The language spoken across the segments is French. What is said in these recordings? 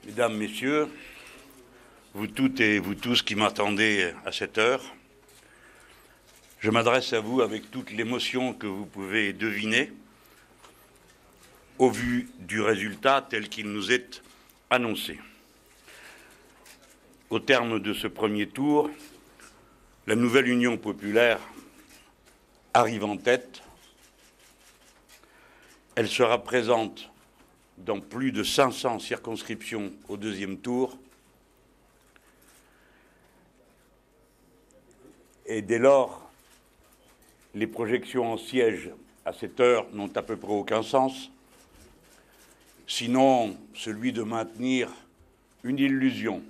Mesdames, Messieurs, vous toutes et vous tous qui m'attendez à cette heure, je m'adresse à vous avec toute l'émotion que vous pouvez deviner au vu du résultat tel qu'il nous est annoncé. Au terme de ce premier tour, la nouvelle Union populaire arrive en tête. Elle sera présente dans plus de 500 circonscriptions au deuxième tour. Et dès lors, les projections en sièges à cette heure n'ont à peu près aucun sens, sinon celui de maintenir une illusion.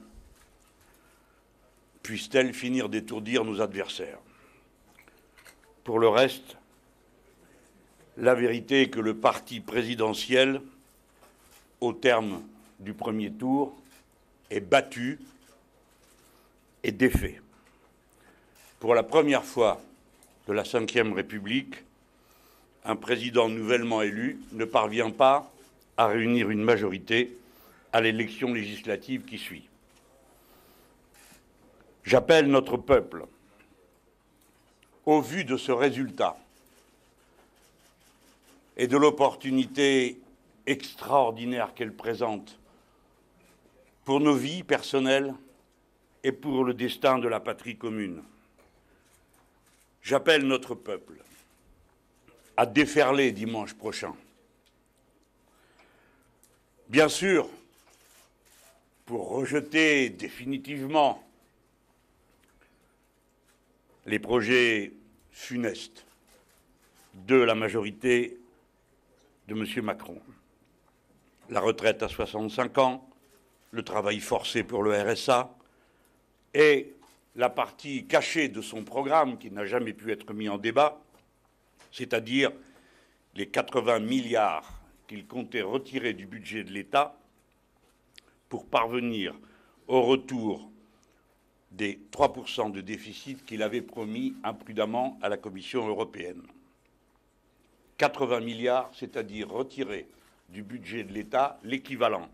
Puisse-t-elle finir d'étourdir nos adversaires? Pour le reste, la vérité est que le parti présidentiel, au terme du premier tour, est battu et défait. Pour la première fois de la Ve République, un président nouvellement élu ne parvient pas à réunir une majorité à l'élection législative qui suit. J'appelle notre peuple, au vu de ce résultat et de l'opportunité extraordinaire qu'elle présente pour nos vies personnelles et pour le destin de la patrie commune, j'appelle notre peuple à déferler dimanche prochain. Bien sûr, pour rejeter définitivement les projets funestes de la majorité de M. Macron. La retraite à 65 ans, le travail forcé pour le RSA et la partie cachée de son programme qui n'a jamais pu être mis en débat, c'est-à-dire les 80 milliards qu'il comptait retirer du budget de l'État pour parvenir au retour des 3% de déficit qu'il avait promis imprudemment à la Commission européenne. 80 milliards, c'est-à-dire retirer du budget de l'État l'équivalent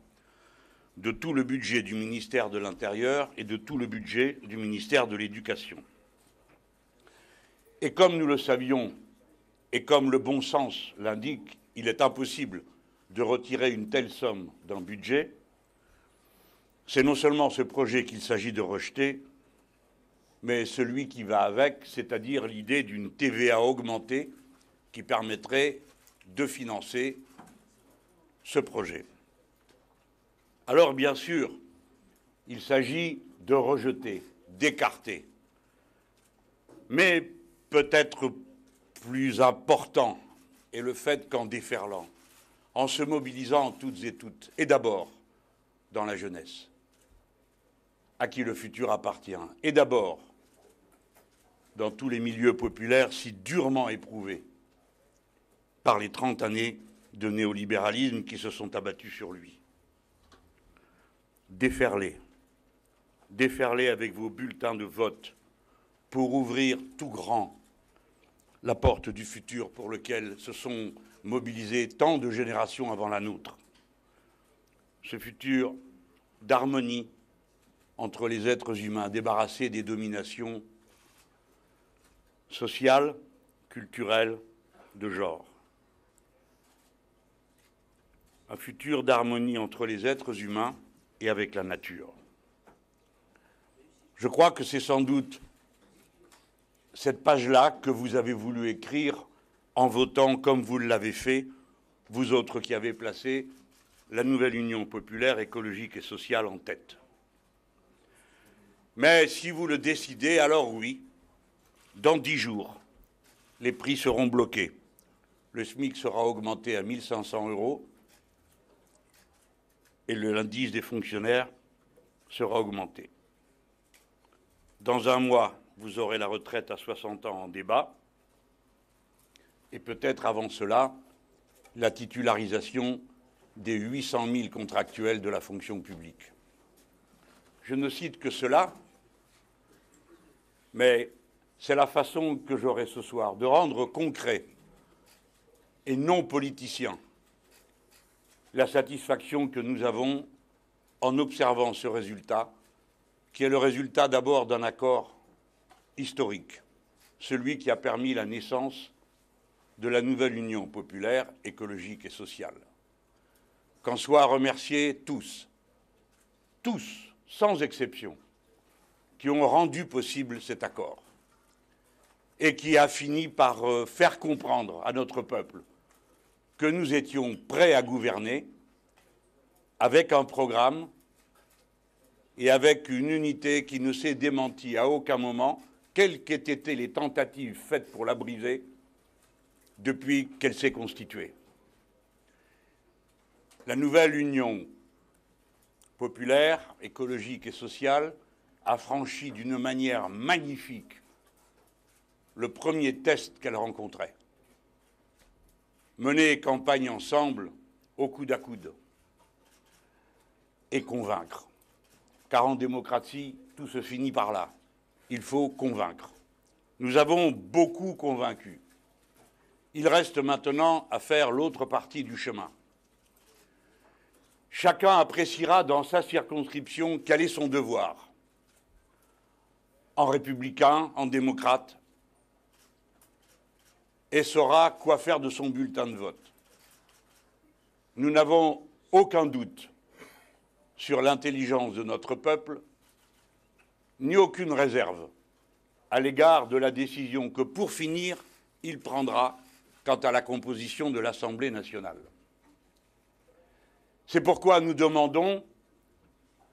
de tout le budget du ministère de l'Intérieur et de tout le budget du ministère de l'Éducation. Et comme nous le savions, et comme le bon sens l'indique, il est impossible de retirer une telle somme d'un budget. C'est non seulement ce projet qu'il s'agit de rejeter, mais celui qui va avec, c'est-à-dire l'idée d'une TVA augmentée qui permettrait de financer ce projet. Alors, bien sûr, il s'agit de rejeter, d'écarter. Mais peut-être plus important est le fait qu'en déferlant, en se mobilisant toutes et toutes, et d'abord dans la jeunesse, à qui le futur appartient, et d'abord dans tous les milieux populaires si durement éprouvés par les 30 années de néolibéralisme qui se sont abattus sur lui. Déferlez avec vos bulletins de vote pour ouvrir tout grand la porte du futur pour lequel se sont mobilisées tant de générations avant la nôtre. Ce futur d'harmonie entre les êtres humains, débarrassés des dominations sociales, culturelles, de genre. Un futur d'harmonie entre les êtres humains et avec la nature. Je crois que c'est sans doute cette page-là que vous avez voulu écrire en votant comme vous l'avez fait, vous autres qui avez placé la nouvelle Union populaire, écologique et sociale en tête. Mais si vous le décidez, alors oui, dans 10 jours, les prix seront bloqués. Le SMIC sera augmenté à 1 500 € et l'indice des fonctionnaires sera augmenté. Dans un mois, vous aurez la retraite à 60 ans en débat et peut-être avant cela, la titularisation des 800 000 contractuels de la fonction publique. Je ne cite que cela, mais c'est la façon que j'aurai ce soir de rendre concret et non politicien la satisfaction que nous avons en observant ce résultat, qui est le résultat d'abord d'un accord historique, celui qui a permis la naissance de la nouvelle Union populaire, écologique et sociale. Qu'en soient remerciés tous, sans exception, qui ont rendu possible cet accord et qui a fini par faire comprendre à notre peuple que nous étions prêts à gouverner avec un programme et avec une unité qui ne s'est démentie à aucun moment, quelles qu'aient été les tentatives faites pour la briser depuis qu'elle s'est constituée. La nouvelle Union populaire, écologique et sociale a franchi d'une manière magnifique le premier test qu'elle rencontrait. Mener campagne ensemble, au coude à coude, et convaincre. Car en démocratie, tout se finit par là. Il faut convaincre. Nous avons beaucoup convaincu. Il reste maintenant à faire l'autre partie du chemin. Chacun appréciera dans sa circonscription quel est son devoir. En républicain, en démocrate, et saura quoi faire de son bulletin de vote. Nous n'avons aucun doute sur l'intelligence de notre peuple, ni aucune réserve à l'égard de la décision que, pour finir, il prendra quant à la composition de l'Assemblée nationale. C'est pourquoi nous demandons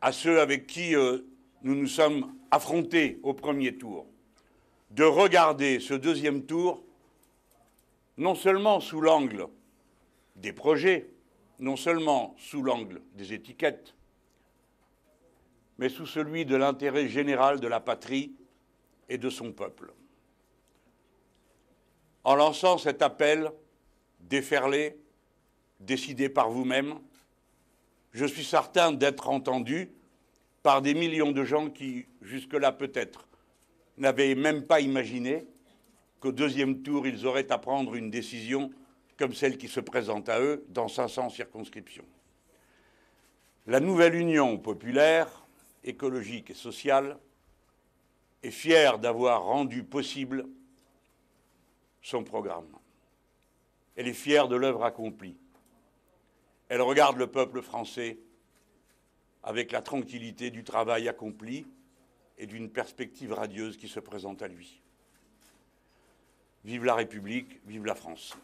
à ceux avec qui nous nous sommes affrontés au premier tour de regarder ce deuxième tour non seulement sous l'angle des projets, non seulement sous l'angle des étiquettes, mais sous celui de l'intérêt général de la patrie et de son peuple. En lançant cet appel déferlé, décidé par vous-même, je suis certain d'être entendu par des millions de gens qui, jusque-là peut-être, n'avaient même pas imaginé qu'au deuxième tour, ils auraient à prendre une décision comme celle qui se présente à eux dans 500 circonscriptions. La nouvelle Union populaire, écologique et sociale est fière d'avoir rendu possible son programme. Elle est fière de l'œuvre accomplie. Elle regarde le peuple français avec la tranquillité du travail accompli et d'une perspective radieuse qui se présente à lui. Vive la République, vive la France.